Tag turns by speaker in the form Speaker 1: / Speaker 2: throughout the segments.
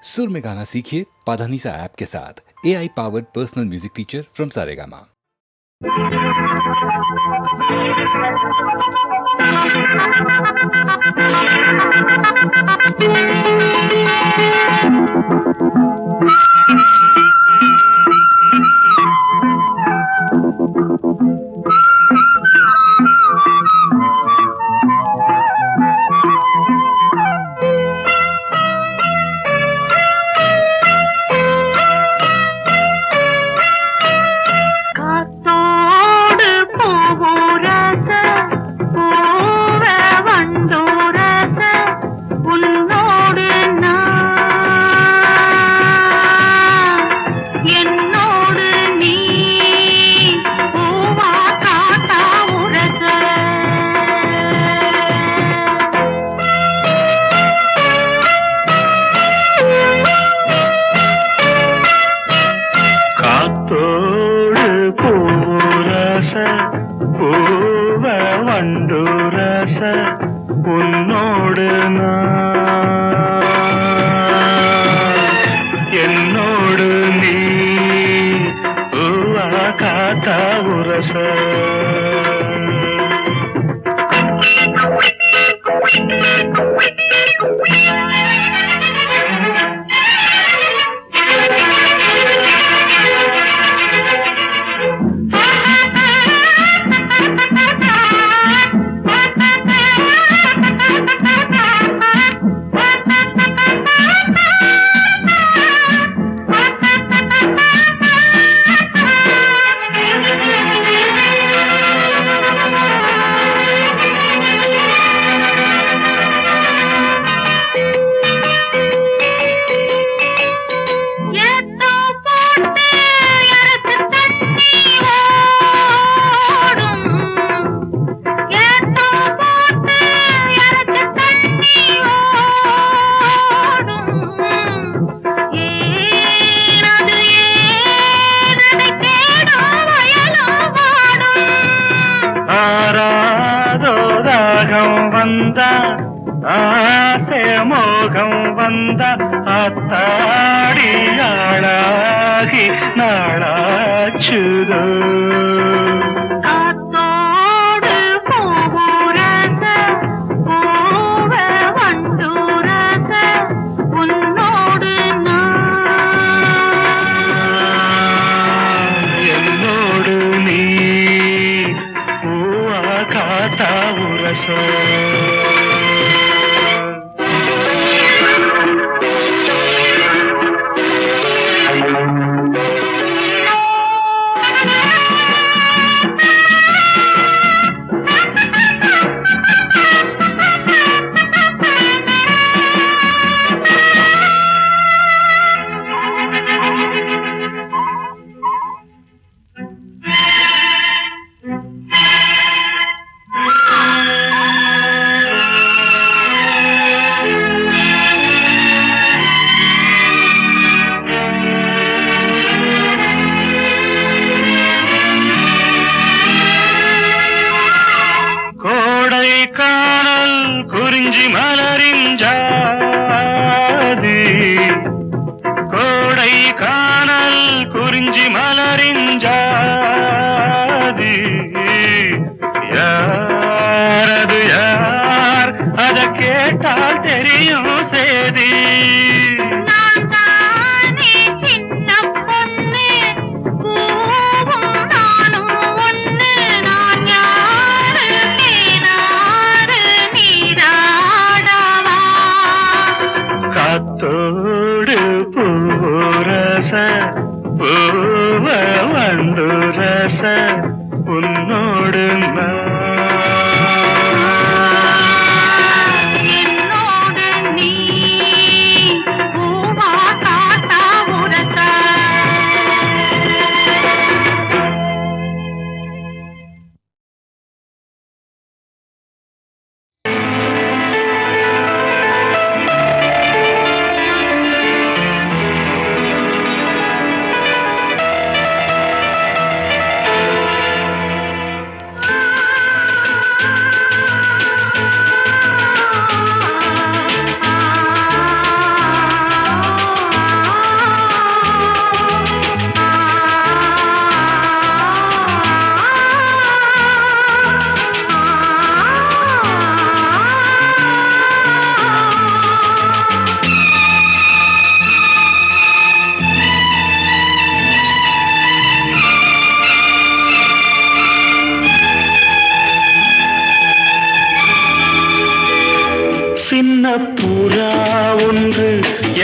Speaker 1: सुर में गाना सीखिए पाधानीसा ऐप के साथ। AI powered personal music teacher from Saregama.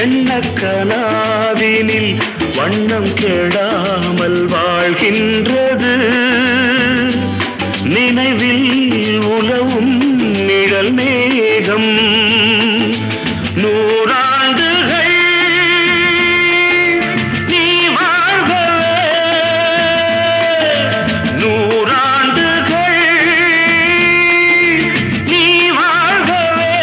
Speaker 2: எண்ண கனாவினில் வண்ணம் கெடாமல் வாழ்கின்றது. நினைவில் உலவும் நிழல் மேகம் நூறாண்டுகள் நீ வாழ்கவே, நூறாண்டுகள் நீ வாழ்கவே.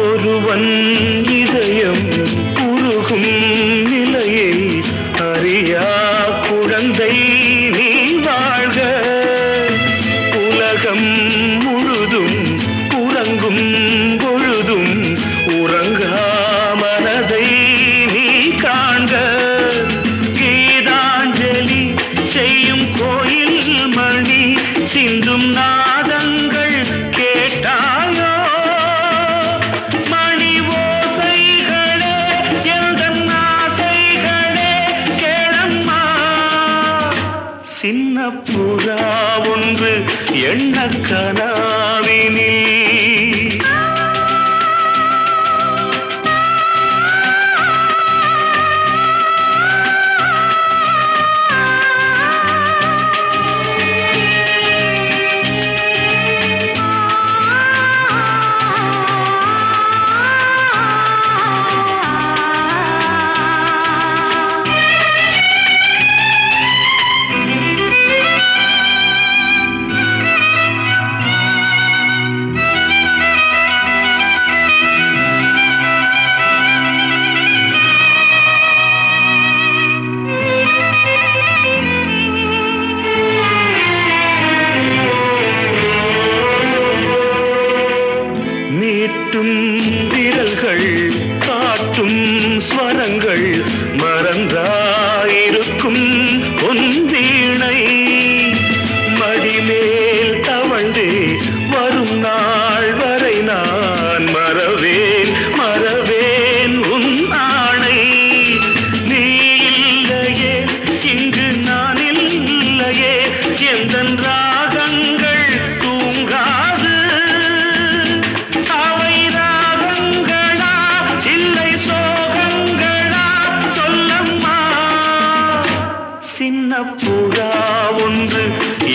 Speaker 2: ஒருவன் இதயம் உருகும் நிலையை அறியா குழந்தை நீ வாழ்க. உலகம் முழுதும் உறங்கும் பொழுதும் உறங்கா மனதை நீ காண்க. கீதாஞ்சலி செய்யும் கோயில் மணி சிந்தும் நாதங்கள் கேட்டாயோ? மணி ஓசைகளே எந்தன் ஆசைகளே கேளம்மா. சின்ன புறா ஒன்று எண்ண கனாவினில் மீட்டும் விரல்கள் காட்டும் ஸ்வரங்கள் மறந்தாயிருக்கும் பொன் வீணை மடிமேல் தவழ்ந்தே வரும் நாள் வரை நான் மறவேன் மறவேன் உன் ஆணை. நீ இல்லையே இங்கு நான் இல்லையே எந்தன் ராகங்கள் தூங்காது. அவை ராகங்களா இல்லை சோகங்களா சொல்லம்மா. சின்ன புறா ஒன்று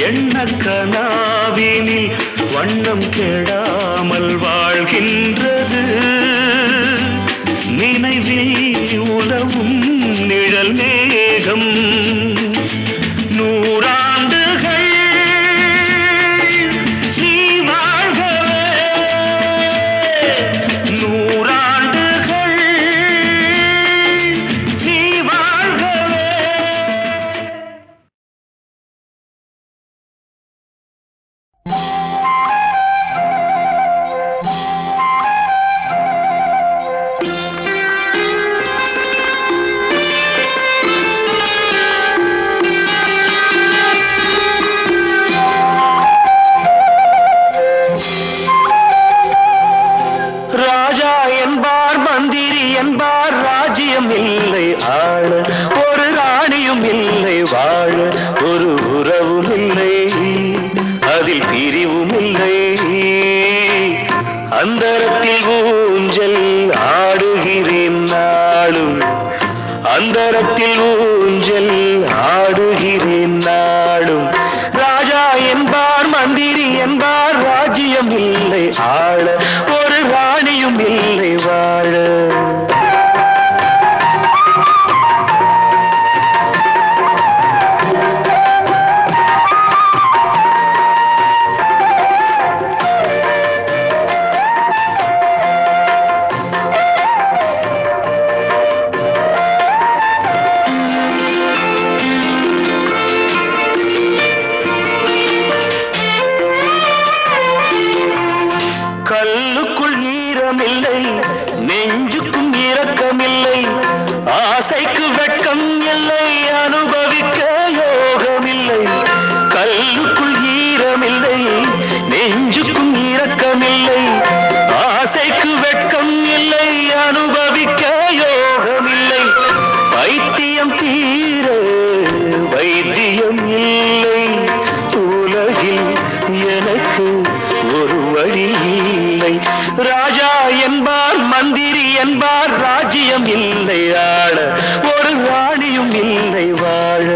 Speaker 2: எண்ண கனாவினில் வண்ணம் கெடாமல் வாழ்கின்றது. நினைவில் உலவும் நிழல் மேகம் நூறாண்டுகள் நீ வாழ்கவே, நூறாண்டுகள் நீ வாழ்கவே. ராஜா என்பார் மந்திரி என்பார் ராஜ்யம் இல்லை ஆள. ஒரு ராணியும் இல்லை வாழ. ஒரு உறவும் இல்லை அதில் பிரிவும் இல்லை. அந்தரத்தில் ஊஞ்சல் ஆடுகிறேன் நாளும். அந்தரத்தில் ஊஞ்சல் ஆடுகிறேன் நாளும். ராஜா என்பார் மந்திரி என்பார் ராஜ்யம் இல்லை ஆள. ஒரு ராணியும் இல்லை வாழ. ஈரமில்லை நெஞ்சுக்கும் இரக்கமில்லை ஆசைக்கு வெட்கம் இல்லை அனுபவிக்க யோகமில்லை கல்லுக்குள் ஈரமில்லை நெஞ்சுக்கும் இரக்கமில்லை ஆசைக்கு வெட்கம் இல்லை அனுபவிக்க யோகமில்லை பைத்தியம் தீர வைத்தியம் இல்லை உலகில் எனக்கு ஒரு வழி இல்லை ராஜா என்பார் மந்திரி என்பார் ராஜ்யம் இல்லை ஆள ஒரு ராணியும் இல்லை வாழ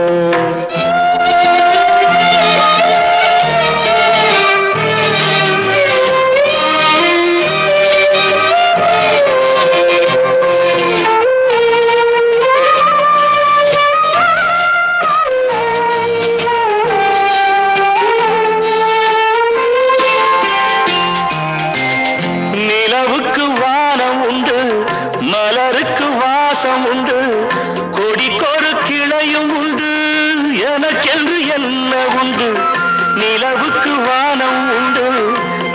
Speaker 2: நிலவுக்கு வானம் உண்டு மலருக்கு வாசம் உண்டு கொடிக்கொரு கிளையும் உண்டு எனக்கென்று என்ன உண்டு நிலவுக்கு வானம் உண்டு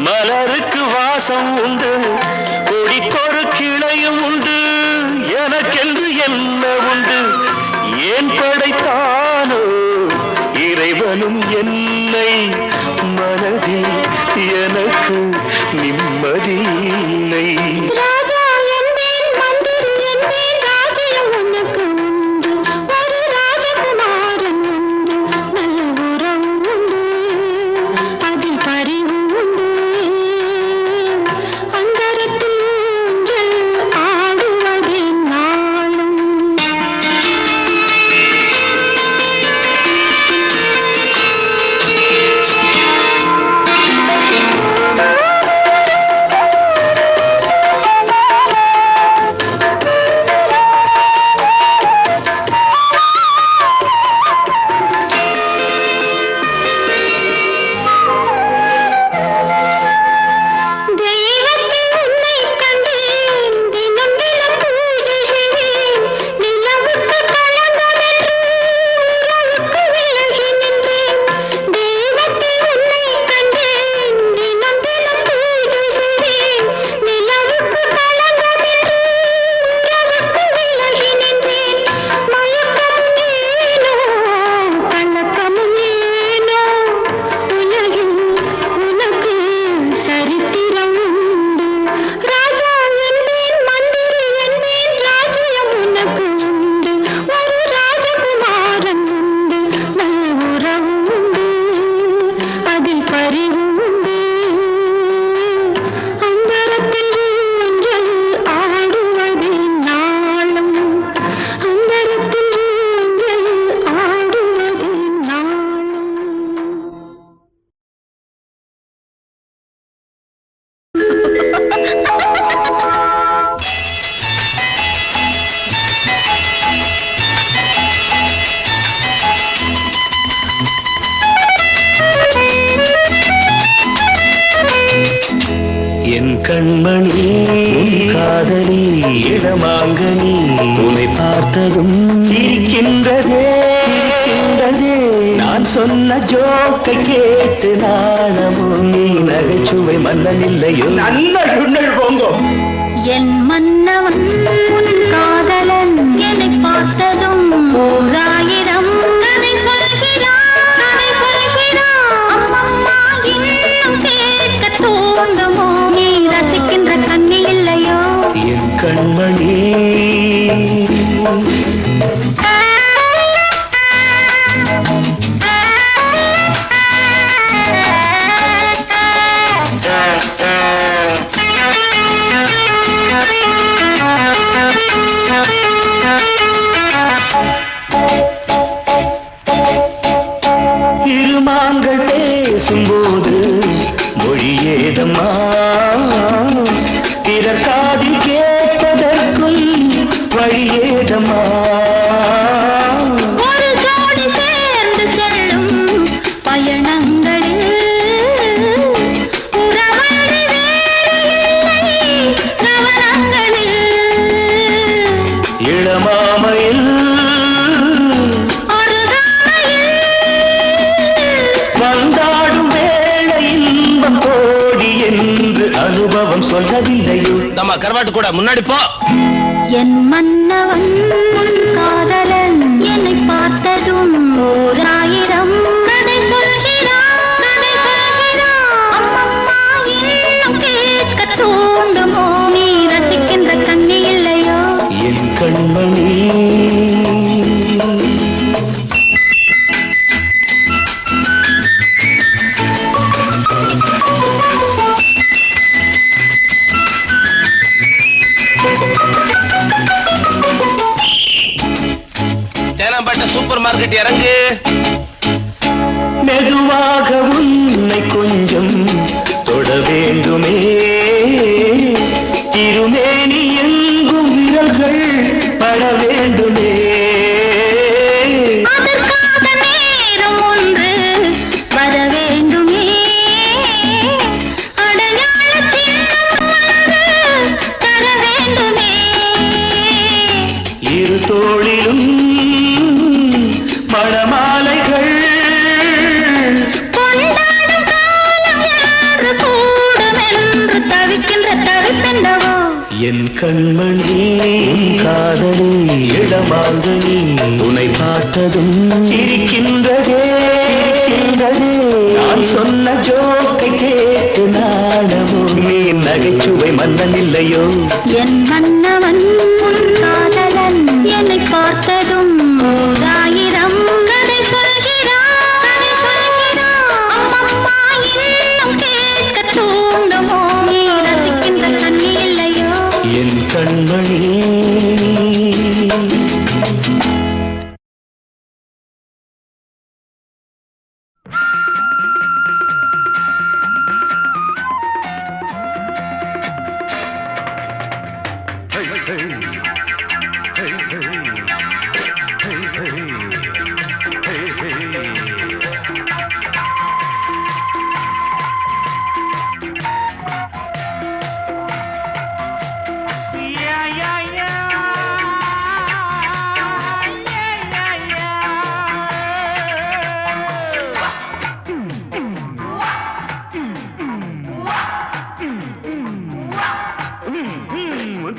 Speaker 2: மலருக்கு வாசம் உண்டு கொடிக்கொரு கிளையும் உண்டு எனக்கென்று என்ன உண்டு ஏன் படைத்தானோ இறைவனும் என்னை மனதில் எனக்கு நிம்மதி இல்லை
Speaker 3: ராஜா என்பேன் மந்திரி என்பேன் ராஜ்யம் உனக்கு உண்டு ஒரு ராஜகுமாரன் உண்டு நல்ல உறவு உண்டு அதில் பரிவு உண்டு அந்தரத்தில் ஊஞ்சல் ஆடுவதே நாளும்
Speaker 2: கண்மணி காதலி இடமாங்கனி உன்னை பார்த்ததும் சிரிக்கின்றதே நான் சொன்ன ஜோக்கை கேட்டு நாணமும் நீ நகைச்சுவை மன்னன் இல்லையோ நல்ல போங்கோ
Speaker 3: என் மன்னவன் உன் காதலன் என்னை பார்த்ததும் ஓராயிரம் கதை சொல்கிறான் அம்மம்மா இன்னும் கேட்க தூண்டுமோ நீ ரசிக்கின்ற கண்ணி இல்லையோ
Speaker 2: என் கண்மணி இருமாங்கள் பேசும்போது மொழியேதம்மா பிறர் காதில் கேட்பதற்கும் வழியேதம்மா
Speaker 3: ஒரு ஜோடி சேர்ந்து செல்லும் பயணங்களில் உறவழி வேறு இல்லை கவனங்களில்
Speaker 2: இளமாமையில் வந்தாடும் வேளை இன்பம் கோடி என்று ஒன்றும் சொல்லவில்லையோ
Speaker 4: நம்ம கருவாட்டு கூட முன்னாடி போ.
Speaker 3: என் மன்னவன் உன் காதலன் என்னை பார்த்ததும் ஓர் ஆயிரம் கதை சொல்கிறான், கதை சொல்கிறான். அம்மம்மா இன்னும் கேட்க தூண்டுமோ, நீ ரசிக்கின்ற கண்ணி இல்லையோ
Speaker 2: என் கண்மணி.
Speaker 4: தேனாம்பேட்டை சூப்பர் மார்க்கெட் இறங்கு.
Speaker 2: மெதுவாக உன்னை கொஞ்சம் தொட வேண்டுமே, திருமேனி எங்கும் விரல்கள் பட வேண்டுமே.
Speaker 3: அதற்காக நேரம் ஒன்று வர வேண்டுமே, அடையாள சின்னம் ஒன்று தர வேண்டுமே.
Speaker 2: இரு தோளிலும் மணமாலைகள்
Speaker 3: கொண்டாடும் காலம் யாரு கூடுமென்று தவிக்கின்ற தவிப்பெண்டவோ
Speaker 2: என் கண்மணி. காதலி இடமாங்கனி உன்னை பார்த்ததும் சிரிக்கின்றதே. நான் சொன்ன ஜோக்கை கேட்டு நாடமோ, நீ நகைச்சுவை மன்னன் இல்லையோ
Speaker 3: என் மன்னவன் உன் காதலன் என்னை பார்த்ததும் ஓர் ஆயிரம் கதை சொல்கிறான், கதை சொல்கிறான். அம்மம்மா இன்னும் கேட்க தூண்டுமோ, நீ ரசிக்கின்ற கண்ணி இல்லையோ
Speaker 2: என் கண்மணி.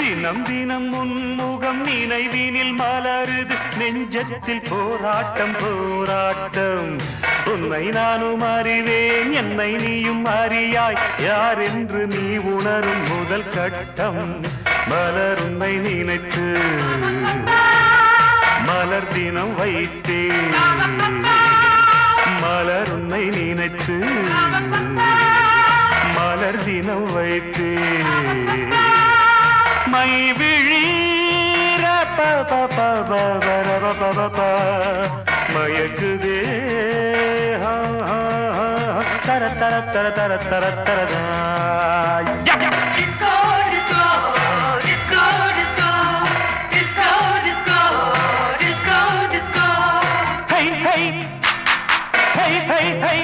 Speaker 2: தினம் தினம் உன்முகம் நினைவினில் மலருது, நெஞ்சத்தில் போராட்டம் போராட்டம். உன்னை நானும் அறிவேன், என்னை நீயும் அறியாய், யார் என்று நீ உணரும் முதல் கட்டம். மலர் உன்னை நினைத்து மலர் தினம் வைத்தேன், மலர் உன்னை நினைத்து மலர் தினம் வைத்தேன். மை விழீர மயக்குதே தர தர தர தர தர தர.
Speaker 5: Disco, disco, disco, disco, disco, disco, disco, disco.
Speaker 2: Hey, hey, hey, hey, hey.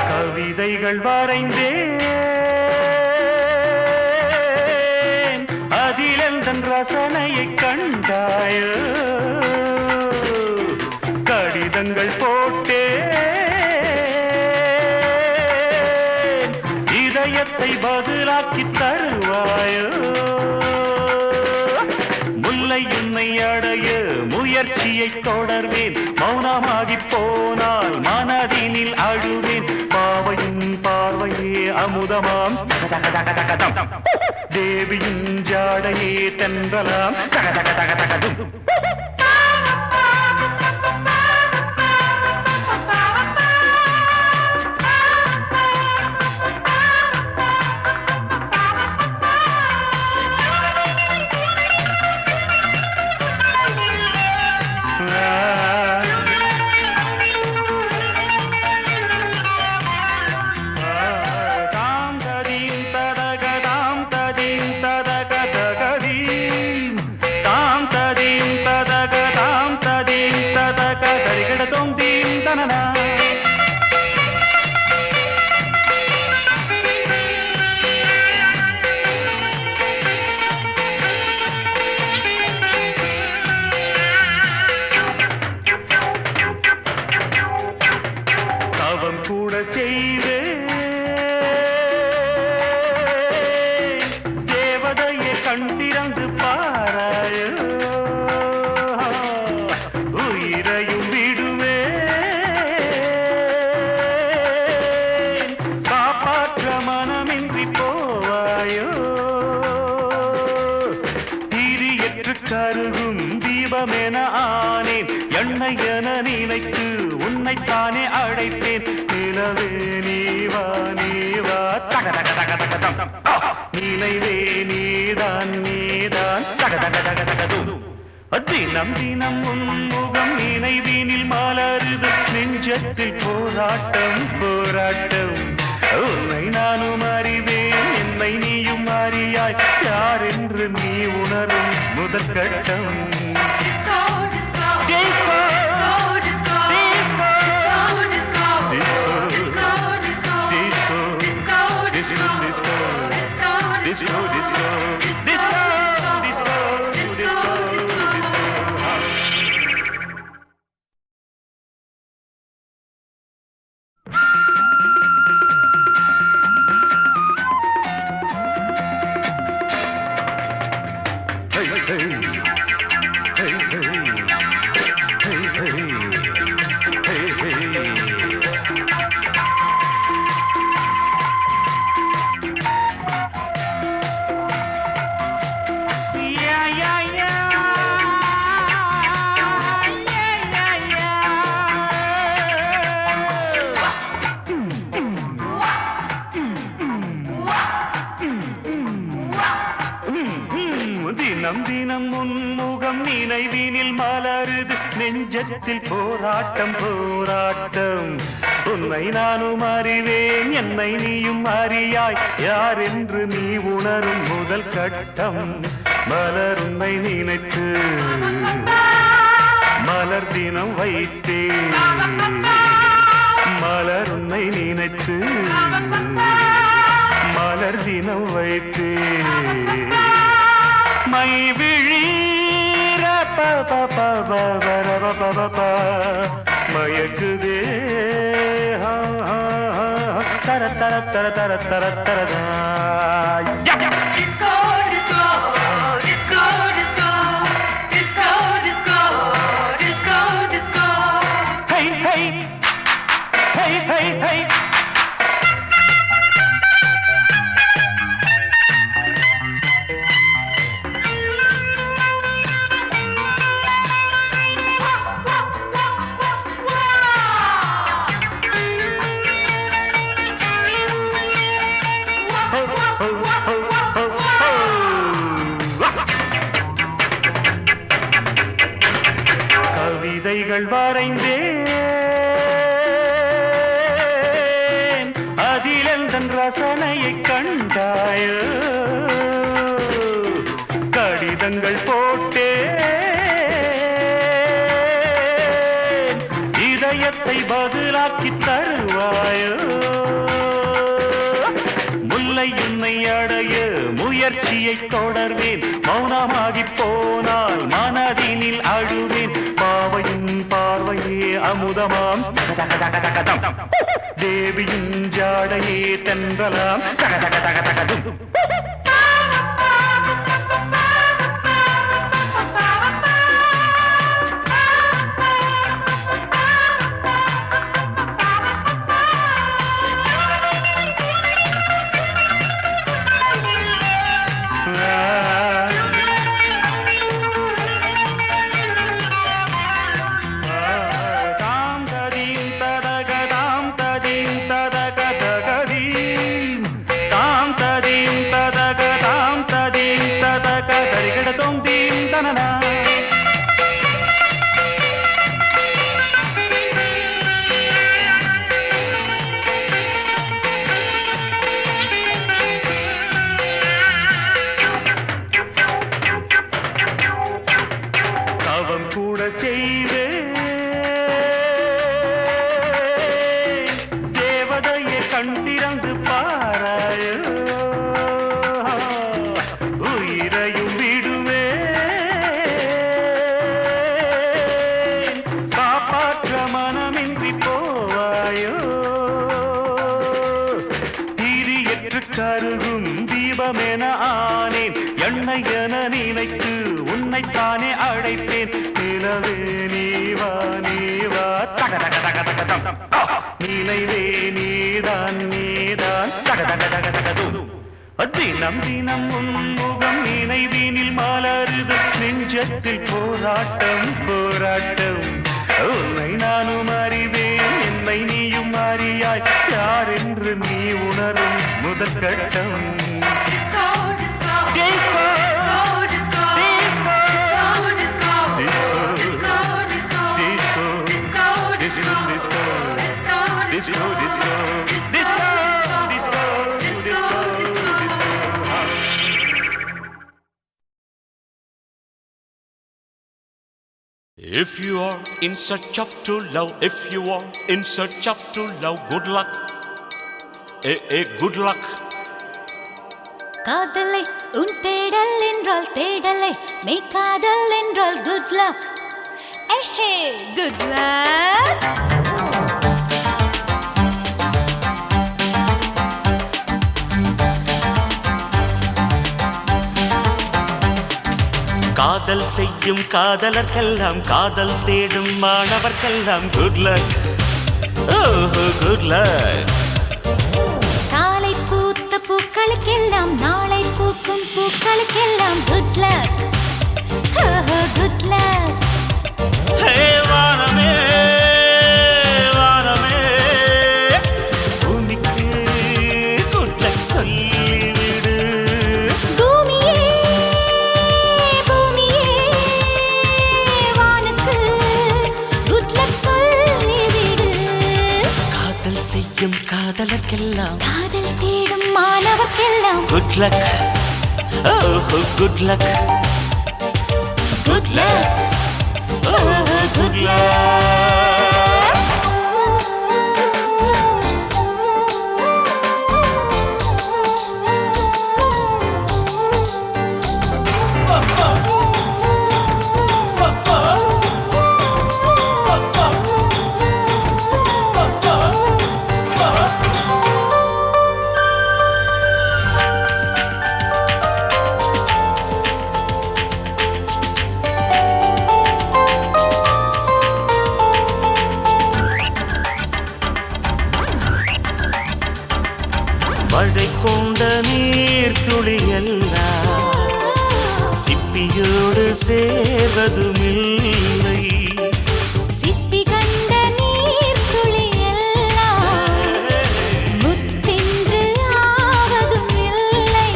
Speaker 2: கவிதைகள் வரைந்தேன், அதிலெந்தன் ரசனையை கண்டாயோ. கடிதங்கள் போட்டேன், இதயத்தை பதிலாக்கி தருவாயோ. முல்லை உன்னை அடைய முயற்சியை தொடர்வேன், மௌனமாகி போனால் மனதினில் அழுவேன். பாவையின் பார்வையே அமுதமாம், தேவியின் ஜாடையே தென்றலாம், தக தக தக தகதும். தனனா தவம் கூட செய்வே தேவதையை கண்டிரந்து பாராயோ உயிரையும் விடுவே காப்பாற்ற மனமின்றி போவாயோ திரியற்று கருகும் தீபமென ஆனேன் எண்ணெய் என நினைத்து உன்னைத்தானே அழைத்தேன் நிலவே நீவா நீவா தக தக தக தக தம் நினைவே நீதான் நீதான் தக தக தக தக தும் தினம் தினம் உன்முகம் நினைவினில் மலருது நெஞ்சத்தில் போராட்டம் போராட்டம் உன்னை நானும் அறிவேன் என்னை நீயும் அறியாய் யார் என்று நீ உணரும் முதல் கட்டம்
Speaker 5: Disco, disco, disco, disco, disco, disco, disco, disco, disco, disco, disco, disco, disco,
Speaker 2: தினம் தினம் உன்முகம் நினைவினில் மலருது நெஞ்சத்தில் போராட்டம் போராட்டம் உன்னை நானும் அறிவேன் என்னை நீயும் அறியாய் யார் என்று நீ உணரும் முதல் கட்டம் மலர் உன்னை நினைத்து மலர் தினம் வைத்தேன் மலர் உன்னை நினைத்து மலர் தினம் வைத்தேன் மை விழீர மயக்குதே தர தர தர தர தர தர
Speaker 5: disco, disco, disco, disco, disco, disco, disco, disco.
Speaker 2: hey hey hey hey hey கவிதைகள் வரைந்தேன் அதில் எந்தன் ரசனையை கண்டாயோ கடிதங்கள் போட்டேன் இதயத்தை பதிலாக்கி தருவாயோ முல்லை உன்னை அடைய முயற்சியை தொடர்வேன் மௌனமாகி போனால் மனதினில் அழுவேன் பாவையின் பார்வையே அமுதமாம் தேவியின் ஜாடையே தென்றலாம் தக தக தக தகதும் வேளைக்கு உன்னைத்தானே அழைத்தேன் நிலவே நீவா நீவா தக தக தக தக தம் நினைவே நீதான் நீதான் தக தக தக தக தும் தினம் தினம் உன்முகம் நினைவினில் மலருது நெஞ்சத்தில் போராட்டம் போராட்டம் உன்னை நானும் அறிவேன் என்னை நீயும் அறியாய் யார் என்று நீ உணரும் முதல் கட்டம்
Speaker 5: Disco, disco,
Speaker 2: Disco.
Speaker 5: disco, disco,
Speaker 2: Disco.
Speaker 5: disco, disco, disco,
Speaker 2: Disco.
Speaker 5: disco,
Speaker 2: Disco, disco.
Speaker 5: disco,
Speaker 2: Disco, disco. Disco, disco, disco, disco.
Speaker 6: If you are in search of true love, if you are in search of true love, good luck. Good luck.
Speaker 3: காதலை உன் தேடல் என்றால் தேடலை மெய் காதல் என்றால் good luck ஏஹே good luck
Speaker 6: காதல் செய்யும் காதலர்க்கெல்லாம் காதல் தேடும் மாணவர்க்கெல்லாம் good luck. Oh, good luck.
Speaker 3: காலை பூத்த பூக்களுக்கெல்லாம் நாளை பூக்கும் பூக்களுக்கெல்லாம் good luck good luck
Speaker 6: Hey, வானமே வானமே பூமிக்கு good luck சொல்லிவிடு.
Speaker 3: பூமியே பூமியே வானுக்கு குட் லக் சொல்லிவிடு
Speaker 6: காதல் செய்யும் காதலர்க்கெல்லாம்
Speaker 3: காதல் தேடும் மாணவர்க்கெல்லாம்
Speaker 6: good luck. Oh, good luck.
Speaker 3: Good luck
Speaker 6: Good luck. மழை கொண்ட நீர் துளி எல்லாம் சிப்பியோடு சேர்வதுமில்லை.
Speaker 3: சிப்பி கண்ட நீர் துளி எல்லாம் முத்தின்று ஆவதும் இல்லை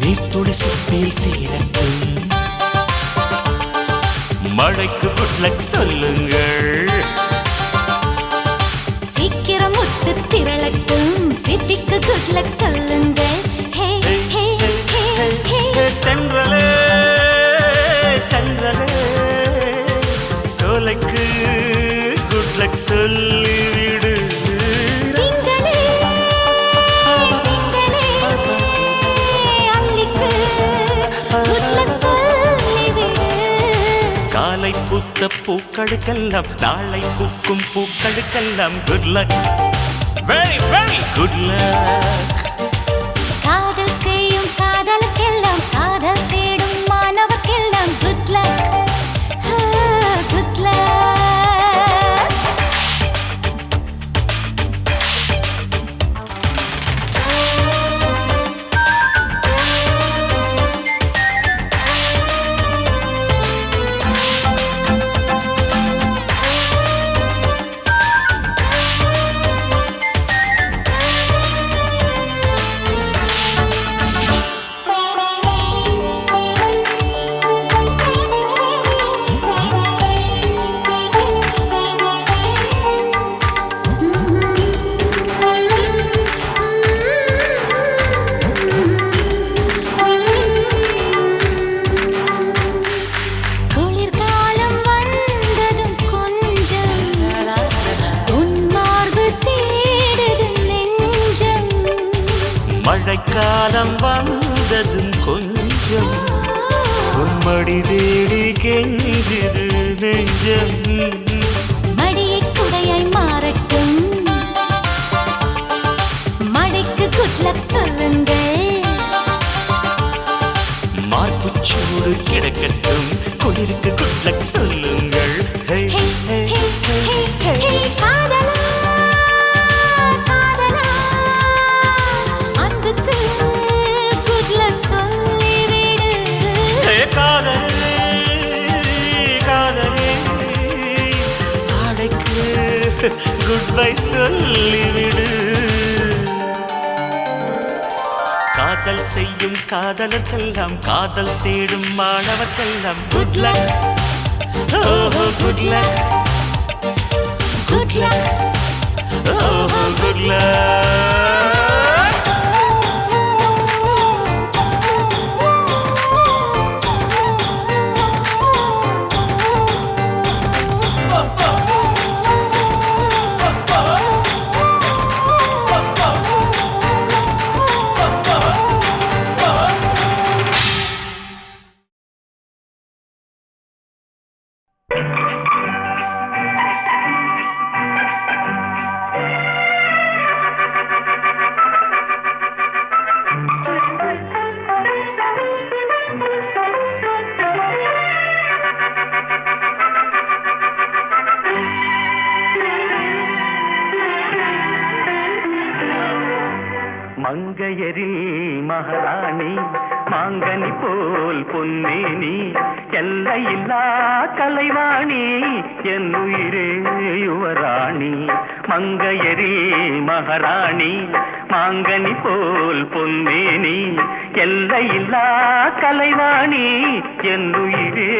Speaker 6: நீர் துளி சிப்பியில் சேரட்டும். மழைக்கு good luck சொல்லுங்கள்.
Speaker 3: சீக்கிரம் முத்து திரளட்டும் சிப்பிக்கு குட் லக் சொல்லுங்கள் ஹே ஹே ஹே ஹே
Speaker 6: தென்றலே தென்றலே சோலைக்கு good luck சொல்லிவிடு.
Speaker 3: திங்களே திங்களே அல்லிக்கு குட் லக் சொல்லிவிடு
Speaker 6: காலை பூத்த பூக்களுக்கெல்லாம் நாளை பூக்கும் பூக்களுக்கெல்லாம் good luck. Very, very good luck.
Speaker 3: காதல் செய்யும் காதலுக்கெல்லாம் காதல் தேடும் மாணவர்க்கெல்லாம் குட் லக் குட் லக் குளிர்காலம் வந்ததும் கொஞ்சம் உன் மார்பு தேடுது நெஞ்சம்
Speaker 6: மழைக்காலம் வந்ததும் கொஞ்சம் உன்மடி தேடி கெஞ்சுது நெஞ்சம்.
Speaker 3: மடியை குடையாய் மாறட்டும் மழைக்கு குட் லக் சொல்லுங்கள்
Speaker 6: குட் பை சொல்லிவிடு. காதல் செய்யும் காதலர்க்கெல்லாம் காதல் தேடும் மாணவர்க்கெல்லாம் குட் லக். ஓஹோ குட் லக், குட் லக், ஓஹோ குட் லக்.
Speaker 2: மங்கையரில் மகாராணி மாங்கனி போல் பொன்னேனி எல்லையில்லா கலைவாணி என் உயிரே யுவராணி. மங்கையரில் மகாராணி மாங்கனி போல் பொன்னேனி எல்லையில்லா கலைவாணி என் உயிரே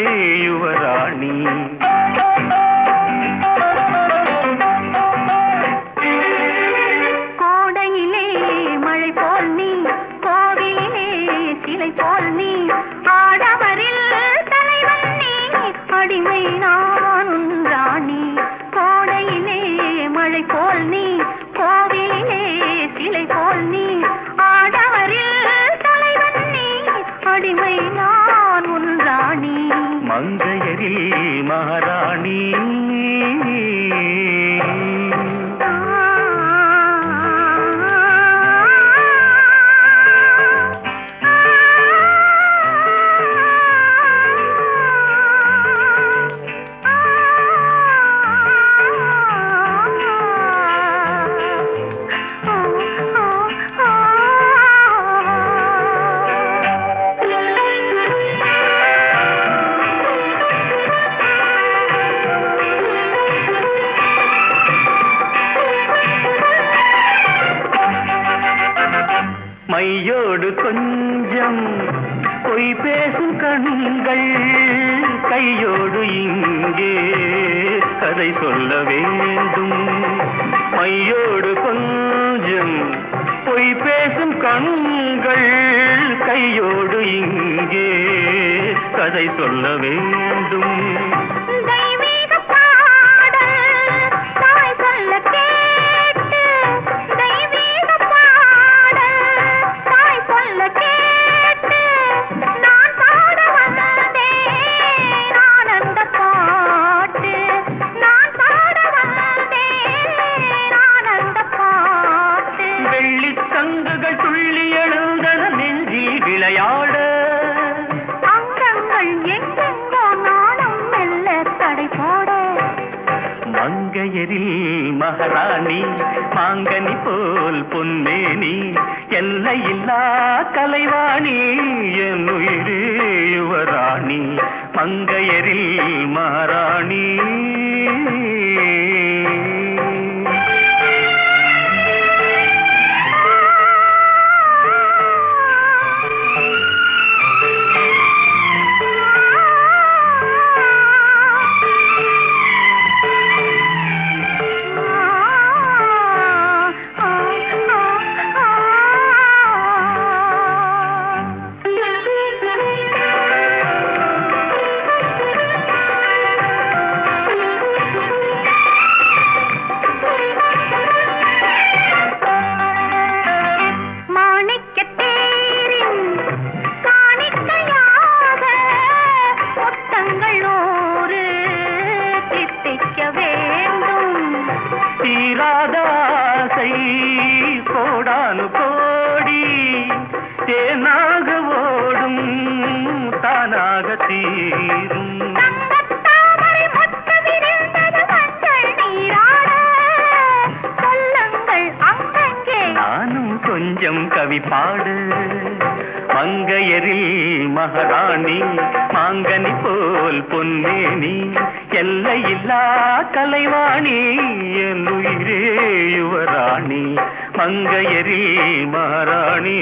Speaker 2: யுவராணி.
Speaker 7: அடிமை நான் ராணி. கோடையிலே மழை போல் நீ, கோவிலே சிலை போல் நீ, ஆடவரில் தலைவன் நீ, அடிமை நான் உன் ராணி.
Speaker 2: மங்கையரில் மகாராணி மையோடு கொஞ்சம் பொய் பேசும் கண்கள் கையோடு இங்கே கதை சொல்ல வேண்டும். மையோடு கொஞ்சம் பொய் பேசும் கண்கள் கையோடு இங்கே கதை சொல்ல வேண்டும். மங்கையரில் மகாராணி மாங்கனி போல் பொன்னேனி எல்லையில்லா கலைவாணி என் உயிரே யுவராணி. மங்கையரில் மகாராணி கோடானு கோடி தேனாக ஓடும் தானாக தீரும். நானும் கொஞ்சம் கவி பாடு. மங்கையரில் மகாராணி மாங்கனி போல் பொன்னேனி எல்லையில்லா கலைவாணி என் உயிரே யுவராணி மங்கையரி மகாராணி